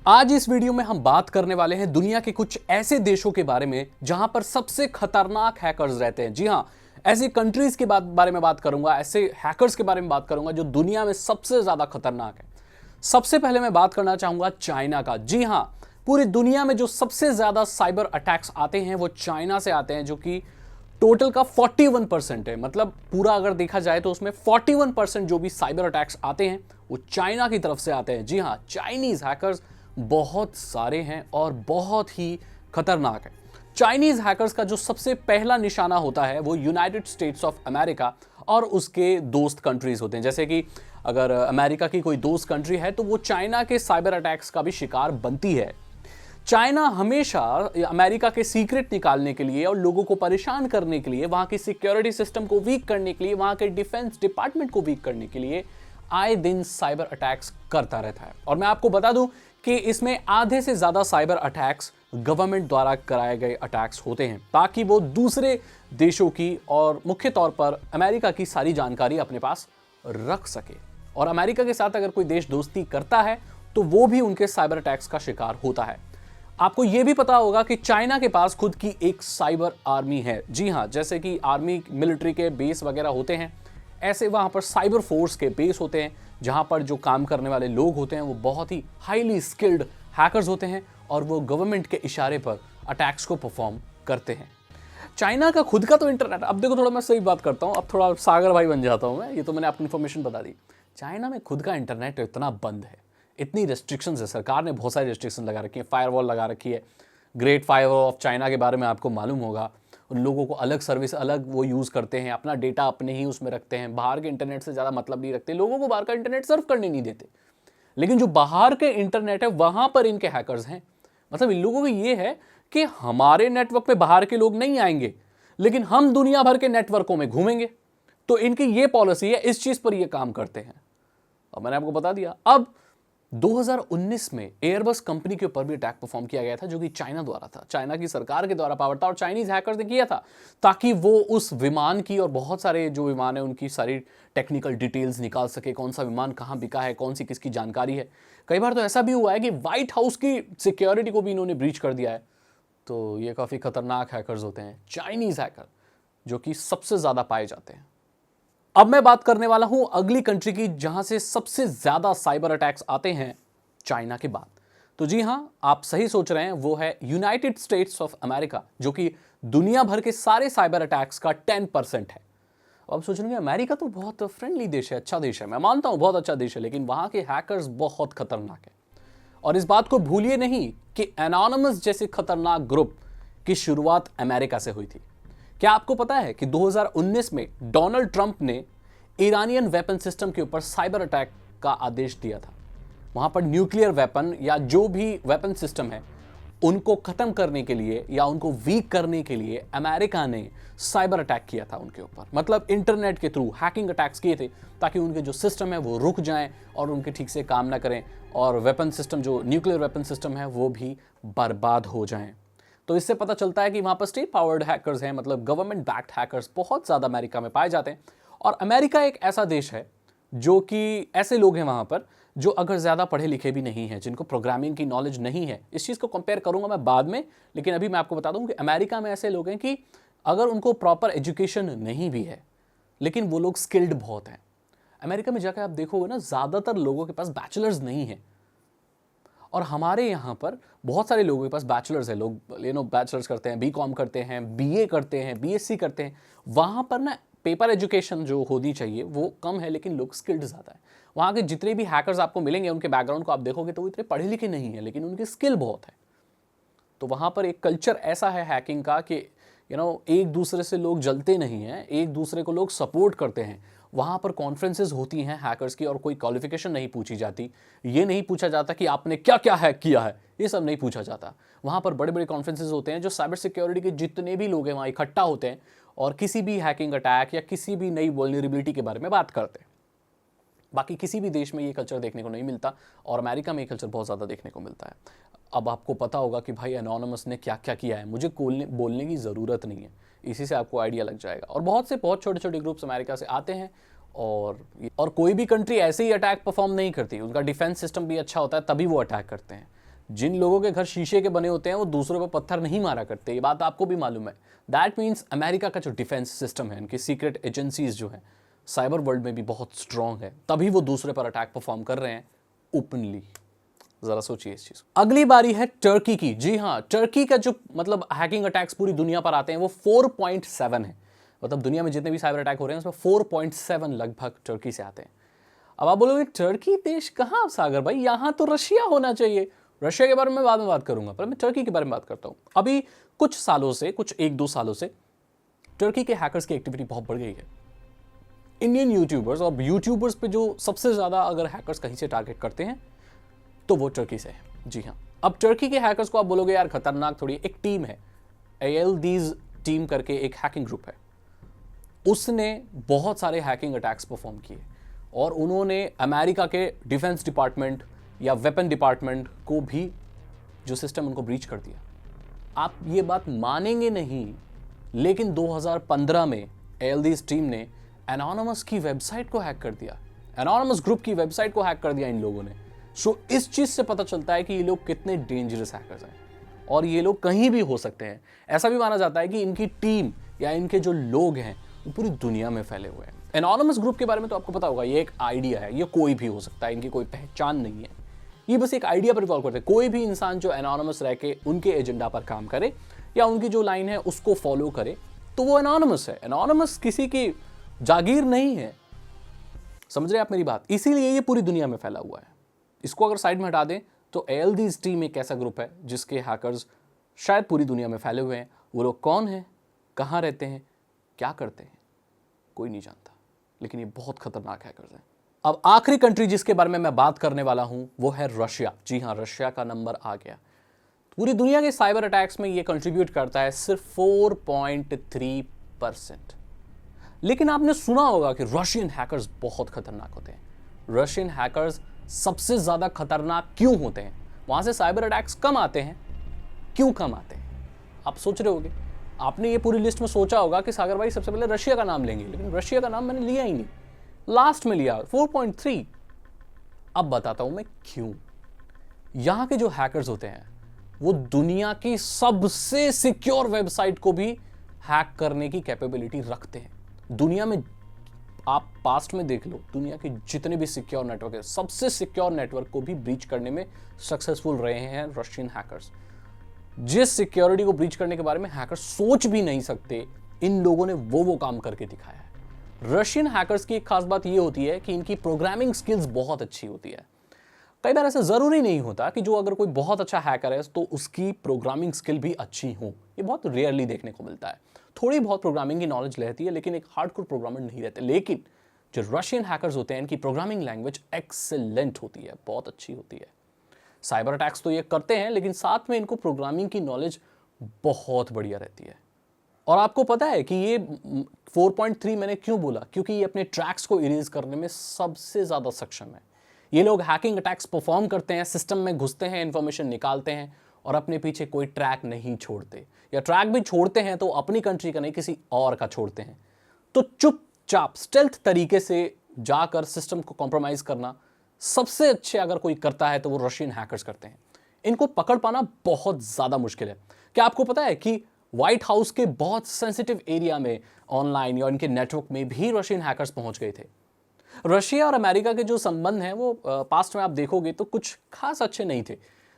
आज इस वीडियो में हम बात करने वाले हैं दुनिया के कुछ ऐसे देशों के बारे में जहां पर सबसे खतरनाक हैकर्स रहते हैं। जी हां, ऐसी कंट्रीज के बारे में बात करूंगा, ऐसे हैकर्स के बारे में बात करूंगा जो दुनिया में सबसे ज्यादा खतरनाक है। सबसे पहले मैं बात करना चाहूंगा चाइना का। जी हां, पूरी दुनिया में जो सबसे ज्यादा साइबर अटैक्स आते हैं वो चाइना से आते हैं, जो कि टोटल का 41% है। मतलब पूरा अगर देखा जाए तो उसमें 41% जो भी साइबर अटैक्स आते हैं वो चाइना की तरफ से आते हैं। जी हां, चाइनीज हैकर्स बहुत सारे हैं और बहुत ही खतरनाक है। चाइनीज हैकर्स का जो सबसे पहला निशाना होता है वो यूनाइटेड स्टेट्स ऑफ अमेरिका और उसके दोस्त कंट्रीज होते हैं। जैसे कि अगर अमेरिका की कोई दोस्त कंट्री है तो वो चाइना के साइबर अटैक्स का भी शिकार बनती है। चाइना हमेशा अमेरिका के सीक्रेट निकालने के लिए और लोगों को परेशान करने के लिए, वहां की सिक्योरिटी सिस्टम को वीक करने के लिए, वहां के डिफेंस डिपार्टमेंट को वीक करने के लिए आए दिन साइबर अटैक्स करता रहता है। और मैं आपको बता दूं कि इसमें आधे से ज्यादा साइबर अटैक्स गवर्नमेंट द्वारा कराए गए अटैक्स होते हैं, ताकि वो दूसरे देशों की और मुख्य तौर पर अमेरिका की सारी जानकारी अपने पास रख सके। और अमेरिका के साथ अगर कोई देश दोस्ती करता है तो वो भी उनके साइबर अटैक्स का शिकार होता है। आपको यह भी पता होगा कि चाइना के पास खुद की एक साइबर आर्मी है। जी हां, जैसे कि आर्मी मिलिट्री के बेस वगैरह होते हैं, ऐसे वहां पर साइबर फोर्स के बेस होते हैं, जहां पर जो काम करने वाले लोग होते हैं वो बहुत ही हाईली स्किल्ड हैकर्स होते हैं और वो गवर्नमेंट के इशारे पर अटैक्स को परफॉर्म करते हैं। चाइना का खुद का तो इंटरनेट, अब देखो थोड़ा मैं सही बात करता हूं, अब थोड़ा सागर भाई बन जाता हूं मैं, ये तो मैंने आपको इन्फॉर्मेशन बता दी। चाइना में खुद का इंटरनेट इतना बंद है, इतनी रेस्ट्रिक्शंस है, सरकार ने बहुत सारी रेस्ट्रिक्शन लगा रखी है, फायरवॉल लगा रखी है। ग्रेट फायरवॉल ऑफ चाइना के बारे में आपको मालूम होगा। उन लोगों को अलग सर्विस अलग वो यूज़ करते हैं, अपना डेटा अपने ही उसमें रखते हैं, बाहर के इंटरनेट से ज़्यादा मतलब नहीं रखते, लोगों को बाहर का इंटरनेट सर्व करने नहीं देते। लेकिन जो बाहर के इंटरनेट है वहाँ पर इनके हैकर्स हैं। मतलब इन लोगों को ये है कि हमारे नेटवर्क में बाहर के लोग नहीं आएंगे, लेकिन हम दुनिया भर के नेटवर्कों में घूमेंगे। तो इनकी ये पॉलिसी है, इस चीज़ पर ये काम करते हैं। और मैंने आपको बता दिया। अब 2019 में एयरबस कंपनी के ऊपर भी अटैक परफॉर्म किया गया था, जो कि चाइना द्वारा था, चाइना की सरकार के द्वारा पावर था और चाइनीज हैकर्स ने किया था, ताकि वो उस विमान की और बहुत सारे जो विमान है उनकी सारी टेक्निकल डिटेल्स निकाल सके, कौन सा विमान कहाँ बिका है, कौन सी किसकी जानकारी है। कई बार तो ऐसा भी हुआ है कि व्हाइट हाउस की सिक्योरिटी को भी इन्होंने ब्रीच कर दिया है। तो ये काफ़ी खतरनाक हैकर्स होते हैं चाइनीज हैकर, जो कि सबसे ज़्यादा पाए जाते हैं। अब मैं बात करने वाला हूं अगली कंट्री की जहां से सबसे ज्यादा साइबर अटैक्स आते हैं चाइना के बाद। तो जी हां, आप सही सोच रहे हैं, वो है यूनाइटेड स्टेट्स ऑफ अमेरिका, जो कि दुनिया भर के सारे साइबर अटैक्स का 10% है। अब सोच रहे हैं अमेरिका तो बहुत फ्रेंडली देश है, अच्छा देश है, मैं मानता हूं बहुत अच्छा देश है, लेकिन वहां के हैकर्स बहुत खतरनाक है। और इस बात को भूलिए नहीं कि एनोनिमस जैसे खतरनाक ग्रुप की शुरुआत अमेरिका से हुई थी। क्या आपको पता है कि 2019 में डोनाल्ड ट्रंप ने ईरानियन वेपन सिस्टम के ऊपर साइबर अटैक का आदेश दिया था। वहां पर न्यूक्लियर वेपन या जो भी वेपन सिस्टम है उनको खत्म करने के लिए या उनको वीक करने के लिए अमेरिका ने साइबर अटैक किया था उनके ऊपर। मतलब इंटरनेट के थ्रू हैकिंग अटैक्स किए थे, ताकि उनके जो सिस्टम है वो रुक जाएं और उनके ठीक से काम ना करें, और वेपन सिस्टम जो न्यूक्लियर वेपन सिस्टम है वो भी बर्बाद हो जाएं। तो इससे पता चलता है कि वहाँ पर स्टेट पावर्ड हैकर्स हैं, मतलब गवर्नमेंट बैक्ड हैकर्स बहुत ज़्यादा अमेरिका में पाए जाते हैं। और अमेरिका एक ऐसा देश है जो कि ऐसे लोग हैं वहाँ पर जो अगर ज़्यादा पढ़े लिखे भी नहीं हैं, जिनको प्रोग्रामिंग की नॉलेज नहीं है। इस चीज़ को कंपेयर करूँगा मैं बाद में, लेकिन अभी मैं आपको बता दूँ कि अमेरिका में ऐसे लोग हैं कि अगर उनको प्रॉपर एजुकेशन नहीं भी है, लेकिन वो लोग स्किल्ड बहुत हैं। अमेरिका में जाकर आप देखोगे ना, ज़्यादातर लोगों के पास बैचलर्स नहीं है, और हमारे यहाँ पर बहुत सारे लोगों के पास बैचलर्स है। लोग बैचलर्स करते हैं, बीकॉम करते हैं, बीए करते हैं, बीएससी करते हैं। वहाँ पर ना पेपर एजुकेशन जो होनी चाहिए वो कम है, लेकिन लोग स्किल्ड ज़्यादा है। वहाँ के जितने भी हैकर्स आपको मिलेंगे, उनके बैकग्राउंड को आप देखोगे तो वो इतने पढ़े लिखे नहीं है, लेकिन उनकी स्किल बहुत है। तो वहाँ पर एक कल्चर ऐसा है हैकिंग का कि एक दूसरे से लोग जलते नहीं हैं, एक दूसरे को लोग सपोर्ट करते हैं। वहाँ पर कॉन्फ्रेंसेस होती हैं हैकर्स की, और कोई क्वालिफिकेशन नहीं पूछी जाती। ये नहीं पूछा जाता कि आपने क्या क्या हैक किया है, ये सब नहीं पूछा जाता। वहाँ पर बड़े बड़े कॉन्फ्रेंसेस होते हैं, जो साइबर सिक्योरिटी के जितने भी लोग हैं वहाँ इकट्ठा होते हैं और किसी भी हैकिंग अटैक या किसी भी नई वल्नरेबिलिटी के बारे में बात करते हैं। बाकी किसी भी देश में ये कल्चर देखने को नहीं मिलता, और अमेरिका में ये कल्चर बहुत ज़्यादा देखने को मिलता है। अब आपको पता होगा कि भाई एनोनिमस ने क्या क्या किया है, मुझे बोलने की ज़रूरत नहीं है, इसी से आपको आइडिया लग जाएगा। और बहुत छोटे छोटे ग्रुप्स अमेरिका से आते हैं, और कोई भी कंट्री ऐसे ही अटैक परफॉर्म नहीं करती, उनका डिफेंस सिस्टम भी अच्छा होता है तभी वो अटैक करते हैं। जिन लोगों के घर शीशे के बने होते हैं वो दूसरों पर पत्थर नहीं मारा करते, ये बात आपको भी मालूम है। दैट मीन्स अमेरिका का जो डिफेंस सिस्टम है, इनकी सीक्रेट एजेंसीज जो है साइबर वर्ल्ड में भी बहुत स्ट्रांग है, तभी वो दूसरे पर अटैक परफॉर्म कर रहे हैं ओपनली। जरा सोचिए इस चीज। अगली बारी है टर्की की। जी हाँ, टर्की का जो मतलब हैकिंग अटैक्स पूरी दुनिया पर आते हैं वो 4.7 है। मतलब दुनिया में जितने भी साइबर अटैक हो रहे हैं उसमें 4.7 लगभग टर्की से आते हैं। अब आप बोलोगे टर्की देश कहाँ सागर भाई, यहां तो रशिया होना चाहिए। रशिया के बारे में बाद में बात करूंगा, पर मैं टर्की के बारे में बात करता हूं। अभी कुछ सालों से, कुछ 1-2 सालों से टर्की के हैकर्स की एक्टिविटी बहुत बढ़ गई है। इंडियन यूट्यूबर्स और यूट्यूबर्स पे जो सबसे ज्यादा अगर हैकर्स कहीं से टारगेट करते हैं तो वो टर्की से है। जी हाँ, अब टर्की के हैकर्स को आप बोलोगे यार खतरनाक थोड़ी, एक टीम है ALD's टीम करके एक हैकिंग ग्रुप है, उसने बहुत सारे हैकिंग अटैक्स परफॉर्म किए और उन्होंने अमेरिका के डिफेंस डिपार्टमेंट या वेपन डिपार्टमेंट को भी जो सिस्टम उनको ब्रीच कर दिया। आप ये बात मानेंगे नहीं, लेकिन 2015 में ALD's टीम ने एनोनिमस की वेबसाइट को हैक कर दिया, एनोनिमस ग्रुप की वेबसाइट को हैक कर दिया इन लोगों ने। सो इस चीज से पता चलता है कि ये लोग कितने डेंजरस हैकर्स हैं और ये लोग कहीं भी हो सकते हैं। ऐसा भी माना जाता है कि इनकी टीम या इनके जो लोग हैं वो पूरी दुनिया में फैले हुए हैं। एनोनिमस ग्रुप के बारे में तो आपको पता होगा, ये एक आइडिया है, ये कोई भी हो सकता है, इनकी कोई पहचान नहीं है, ये बस एक आइडिया पर रिवॉल्व करते हैं। कोई भी इंसान जो एनोनिमस रह के उनके एजेंडा पर काम करे या उनकी जो लाइन है उसको फॉलो करे तो वो एनोनिमस है। एनोनिमस किसी की जागीर नहीं है, समझ रहे आप मेरी बात? इसीलिए ये पूरी दुनिया में फैला हुआ है। इसको अगर साइड में हटा दें तो ALD's टीम एक ऐसा ग्रुप है जिसके हैकर्स शायद पूरी दुनिया में फैले हुए हैं। वो लोग कौन हैं, कहाँ रहते हैं, क्या करते हैं, कोई नहीं जानता, लेकिन ये बहुत खतरनाक हैकर्स हैं। अब आखिरी कंट्री जिसके बारे में मैं बात करने वाला हूं वो है रशिया। जी हाँ, रशिया का नंबर आ गया। पूरी दुनिया के साइबर अटैक्स में ये कंट्रीब्यूट करता है सिर्फ 4.3%। लेकिन आपने सुना होगा कि रशियन हैकर्स बहुत खतरनाक होते हैं। रशियन हैकर्स सबसे ज्यादा खतरनाक क्यों होते हैं? वहां से साइबर अटैक्स कम आते हैं, क्यों कम आते हैं? आप सोच रहे होगे, आपने ये पूरी लिस्ट में सोचा होगा कि सागर भाई सबसे पहले रशिया का नाम लेंगे, लेकिन रशिया का नाम मैंने लिया ही नहीं, लास्ट में लिया 4.3। अब बताता हूं मैं क्यों। यहां के जो हैकर्स होते हैं वो दुनिया की सबसे सिक्योर वेबसाइट को भी हैक करने की कैपेबिलिटी रखते हैं। दुनिया में आप पास्ट में देख लो, दुनिया के जितने भी सिक्योर नेटवर्क है, सबसे सिक्योर नेटवर्क को भी ब्रीच करने में सक्सेसफुल रहे हैं रशियन हैकर्स। जिस सिक्योरिटी को ब्रीच करने के बारे में हैकर्स सोच भी नहीं सकते, इन लोगों ने वो काम करके दिखाया है। रशियन हैकर्स की एक खास बात ये होती है कि इनकी प्रोग्रामिंग स्किल्स बहुत अच्छी होती है। कई बार ऐसा जरूरी नहीं होता कि जो अगर कोई बहुत अच्छा हैकर है तो उसकी प्रोग्रामिंग स्किल भी अच्छी हो, ये बहुत रेयरली देखने को मिलता है। थोड़ी बहुत प्रोग्रामिंग की नॉलेज रहती है, लेकिन एक हार्डकोर प्रोग्रामर नहीं रहते। लेकिन जो रशियन हैकर्स होते हैं इनकी प्रोग्रामिंग लैंग्वेज एक्सेलेंट होती है, बहुत अच्छी होती है। साइबर अटैक्स तो ये करते हैं, लेकिन साथ में इनको प्रोग्रामिंग की नॉलेज बहुत बढ़िया रहती है। और आपको पता है कि ये 4.3 मैंने क्यों बोला? क्योंकि ये अपने ट्रैक्स को इरेज करने में सबसे ज्यादा सक्षम है। ये लोग हैकिंग अटैक्स परफॉर्म करते हैं, सिस्टम में घुसते हैं, इंफॉर्मेशन निकालते हैं और अपने पीछे कोई ट्रैक नहीं छोड़ते, या ट्रैक भी छोड़ते हैं तो अपनी कंट्री का नहीं, किसी और का छोड़ते हैं। तो चुपचाप स्टेल्थ तरीके से जाकर सिस्टम को कॉम्प्रोमाइज करना सबसे अच्छे अगर कोई करता है तो वो रशियन हैकर्स करते हैं। इनको पकड़ पाना बहुत ज्यादा मुश्किल है। क्या आपको पता है कि व्हाइट हाउस के बहुत सेंसिटिव एरिया में ऑनलाइन या इनके नेटवर्क में भी रशियन हैकर्स पहुंच गए थे? रशिया और अमेरिका के जो संबंध हैं वो पास्ट में आप देखोगे तो कुछ खास अच्छे नहीं थे,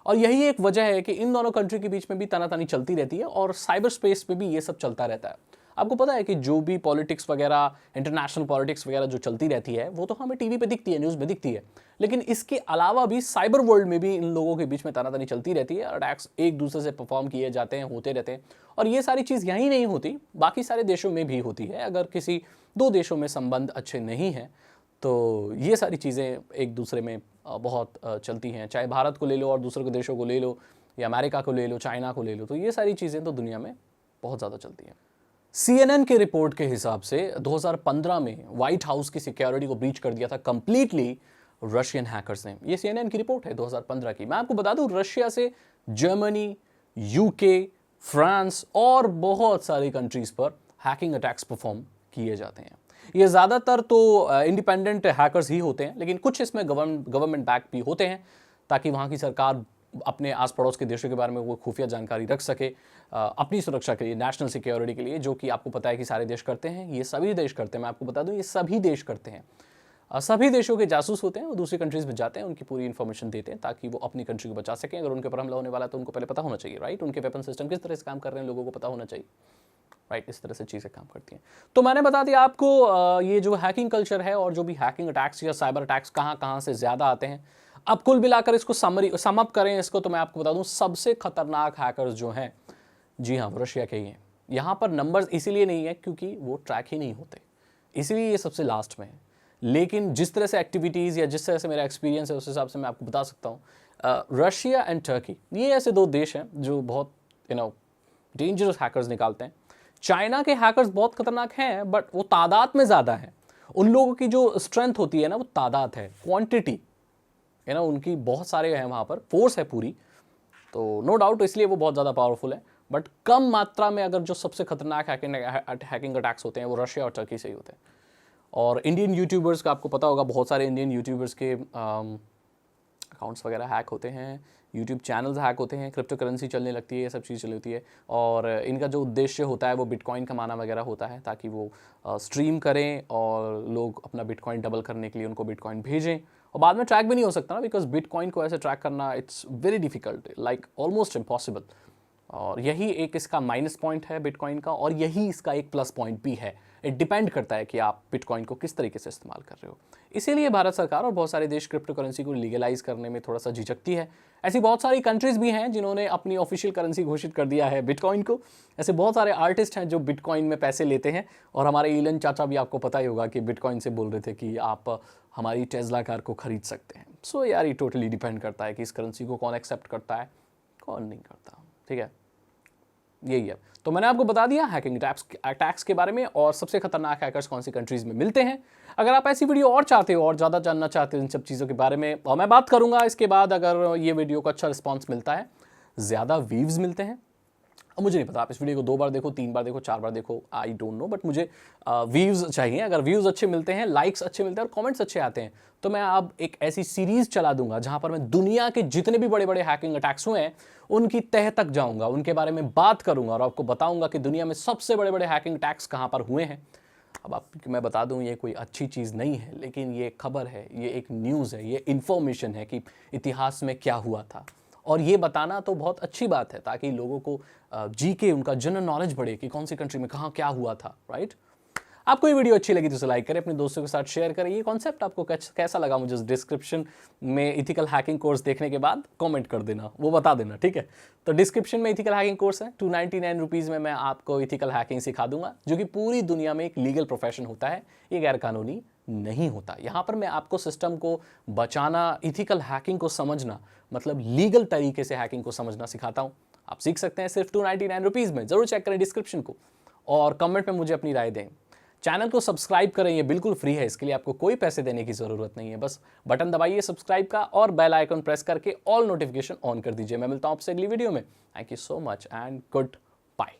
और यही एक वजह है कि इन दोनों कंट्री के बीच में भी तनातनी चलती रहती है और साइबर स्पेस पे भी ये सब चलता रहता है। आपको पता है कि जो भी पॉलिटिक्स वगैरह, इंटरनेशनल पॉलिटिक्स वगैरह जो चलती रहती है वो तो हमें टीवी पे दिखती है, न्यूज़ में दिखती है, लेकिन इसके अलावा भी साइबर वर्ल्ड में भी इन लोगों के बीच में तनातनी चलती रहती है। अटैक्स एक दूसरे से परफॉर्म किए जाते हैं, होते रहते हैं, और ये सारी चीज़ यहीं नहीं होती, बाकी सारे देशों में भी होती है। अगर किसी दो देशों में संबंध अच्छे नहीं हैं तो ये सारी चीज़ें एक दूसरे में बहुत चलती हैं। चाहे भारत को ले लो और दूसरे के देशों को ले लो, या अमेरिका को ले लो, चाइना को ले लो, तो ये सारी चीज़ें तो दुनिया में बहुत ज़्यादा चलती हैं। CNN के रिपोर्ट के हिसाब से 2015 में व्हाइट हाउस की सिक्योरिटी को ब्रीच कर दिया था कंप्लीटली रशियन हैकर्स ने। ये CNN की रिपोर्ट है 2015 की। मैं आपको बता दूं, रशिया से जर्मनी, यूके, फ्रांस और बहुत सारी कंट्रीज पर हैकिंग अटैक्स परफॉर्म किए जाते हैं। ये ज़्यादातर तो इंडिपेंडेंट हैकर्स ही होते हैं, लेकिन कुछ इसमें गवर्नमेंट बैक भी होते हैं ताकि वहाँ की सरकार अपने आस पड़ोस के देशों के बारे में वो खुफिया जानकारी रख सके अपनी सुरक्षा के लिए, नेशनल सिक्योरिटी के लिए, जो कि आपको पता है कि सारे देश करते हैं। ये सभी देश करते हैं, मैं आपको बता दूं, ये सभी देश करते हैं। सभी देशों के जासूस होते हैं, वो दूसरी कंट्रीज में जाते हैं, उनकी पूरी इन्फॉर्मेशन देते हैं ताकि वो अपनी कंट्री को बचा सकें। अगर उनके ऊपर हमला होने वाला है तो उनको पहले पता होना चाहिए, राइट। उनके वेपन सिस्टम किस तरह से काम कर रहे हैं लोगों को पता होना चाहिए, राइट। इस तरह से चीज़ें काम करती हैं। तो मैंने बता दिया आपको ये जो हैकिंग कल्चर है और जो भी हैकिंग अटैक्स या साइबर अटैक्स कहाँ कहाँ से ज़्यादा आते हैं। अब कुल मिलाकर इसको सम अप करें इसको, तो मैं आपको बता दूं सबसे खतरनाक हैकर्स जो हैं, जी हाँ, वो रशिया के ही हैं। यहाँ पर नंबर्स इसीलिए नहीं है क्योंकि वो ट्रैक ही नहीं होते, इसलिए ये सबसे लास्ट में है। लेकिन जिस तरह से एक्टिविटीज़ या जिस तरह से मेरा एक्सपीरियंस है उस हिसाब से मैं आपको बता सकता हूँ। रशिया एंड टर्की, ये ऐसे दो देश हैं जो बहुत डेंजरस हैकर्स निकालते हैं। चाइना के हैकर्स बहुत खतरनाक हैं, बट वो तादाद में ज़्यादा हैं। उन लोगों की जो स्ट्रेंथ होती है ना, वो तादाद है, क्वांटिटी है ना, उनकी बहुत सारे हैं, वहाँ पर फोर्स है पूरी, तो नो डाउट इसलिए वो बहुत ज़्यादा पावरफुल है। बट कम मात्रा में अगर जो सबसे खतरनाक हैकिंग अटैक्स होते हैं वो रशिया और टर्की से ही होते हैं। और इंडियन यूट्यूबर्स का आपको पता होगा, बहुत सारे इंडियन यूट्यूबर्स के अकाउंट्स वगैरह हैक होते हैं, यूट्यूब चैनल्स हैक होते हैं, क्रिप्टो करेंसी चलने लगती है, ये सब चीज़ चली होती है। और इनका जो उद्देश्य होता है वो बिटकॉइन कमाना वगैरह होता है, ताकि वो स्ट्रीम करें और लोग अपना बिटकॉइन डबल करने के लिए उनको बिटकॉइन भेजें। और बाद में ट्रैक भी नहीं हो सकता ना, बिकॉज बिटकॉइन को ऐसे ट्रैक करना it's very difficult, like almost impossible. और यही एक इसका माइनस पॉइंट है बिटकॉइन का, और यही इसका एक प्लस पॉइंट भी है। इट डिपेंड करता है कि आप बिटकॉइन को किस तरीके से इस्तेमाल कर रहे हो। इसीलिए भारत सरकार और बहुत सारे देश क्रिप्टो करेंसी को लीगलाइज करने में थोड़ा सा झिझकती है। ऐसी बहुत सारी कंट्रीज भी हैं जिन्होंने अपनी ऑफिशियल करेंसी घोषित कर दिया है बिटकॉइन को। ऐसे बहुत सारे आर्टिस्ट हैं जो बिटकॉइन में पैसे लेते हैं, और हमारे इलन चाचा भी आपको पता ही होगा कि बिटकॉइन से बोल रहे थे कि आप हमारी टेस्ला कार को खरीद सकते हैं। सो यार, ये टोटली डिपेंड करता है कि इस करेंसी को कौन एक्सेप्ट करता है, कौन नहीं करता, ठीक है, यही है। तो मैंने आपको बता दिया हैकिंग अटैक्स के बारे में और सबसे खतरनाक हैकर्स कौन सी कंट्रीज में मिलते हैं। अगर आप ऐसी वीडियो और चाहते हो और ज़्यादा जानना चाहते हो इन सब चीज़ों के बारे में, और मैं बात करूंगा इसके बाद, अगर ये वीडियो को अच्छा रिस्पॉन्स मिलता है, ज़्यादा व्यूज़ मिलते हैं, अब मुझे नहीं पता आप इस वीडियो को 2 बार देखो, 3 बार देखो, 4 बार देखो, आई डोंट नो, बट मुझे व्यूज़ चाहिए। अगर व्यूज़ अच्छे मिलते हैं, लाइक्स अच्छे मिलते हैं और कमेंट्स अच्छे आते हैं, तो मैं अब एक ऐसी सीरीज़ चला दूंगा जहां पर मैं दुनिया के जितने भी बड़े बड़े हैकिंग अटैक्स हुए हैं उनकी तह तक जाऊंगा, उनके बारे में बात करूंगा और आपको बताऊंगा कि दुनिया में सबसे बड़े बड़े हैकिंग अटैक्स कहां पर हुए हैं। अब आपको मैं बता दूं, ये कोई अच्छी चीज़ नहीं है, लेकिन ये खबर है, ये एक न्यूज़ है, ये इन्फॉर्मेशन है कि इतिहास में क्या हुआ था। और ये बताना तो बहुत अच्छी बात है, ताकि लोगों को जी के उनका जनरल नॉलेज बढ़े कि कौन सी कंट्री में कहाँ क्या हुआ था, राइट। आपको ये वीडियो अच्छी लगी तो इसे लाइक करें, अपने दोस्तों के साथ शेयर करें। ये कॉन्सेप्ट आपको कैसा लगा मुझे डिस्क्रिप्शन में इथिकल हैकिंग कोर्स देखने के बाद कमेंट कर देना, वो बता देना, ठीक है। तो डिस्क्रिप्शन में इथिकल हैकिंग कोर्स है, 299 रुपीज़ में मैं आपको इथिकल हैकिंग सिखा दूंगा, जो कि पूरी दुनिया में एक लीगल प्रोफेशन होता है, ये गैर कानूनी नहीं होता। यहाँ पर मैं आपको सिस्टम को बचाना, इथिकल हैकिंग को समझना, मतलब लीगल तरीके से हैकिंग को समझना सिखाता हूँ। आप सीख सकते हैं सिर्फ 299 रुपीज़ में। जरूर चेक करें डिस्क्रिप्शन को और कमेंट में मुझे अपनी राय दें। चैनल को सब्सक्राइब करें, ये बिल्कुल फ्री है, इसके लिए आपको कोई पैसे देने की ज़रूरत नहीं है। बस बटन दबाइए सब्सक्राइब का और बेल आइकन प्रेस करके ऑल नोटिफिकेशन ऑन कर दीजिए। मैं मिलता हूँ आपसे अगली वीडियो में। Thank you so much and good bye.